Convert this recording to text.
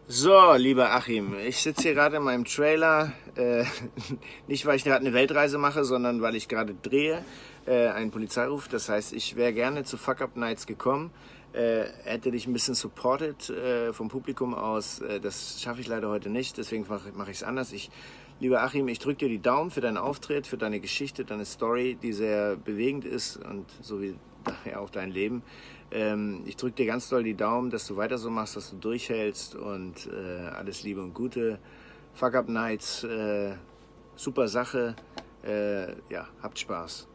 So, lieber Achim, ich sitze hier gerade in meinem Trailer, nicht weil ich gerade eine Weltreise mache, sondern weil ich gerade drehe, einen Polizeiruf. Das heißt, ich wäre gerne zu Fuck Up Nights gekommen, hätte dich ein bisschen supported vom Publikum aus. Das schaffe ich leider heute nicht, deswegen mach ich es anders. Lieber Achim, ich drücke dir die Daumen für deinen Auftritt, für deine Geschichte, deine Story, die sehr bewegend ist und so wie daher auch dein Leben. Ich drücke dir ganz doll die Daumen, dass du weiter so machst, dass du durchhältst und alles Liebe und Gute. Fuck Up Nights, super Sache. Ja, habt Spaß.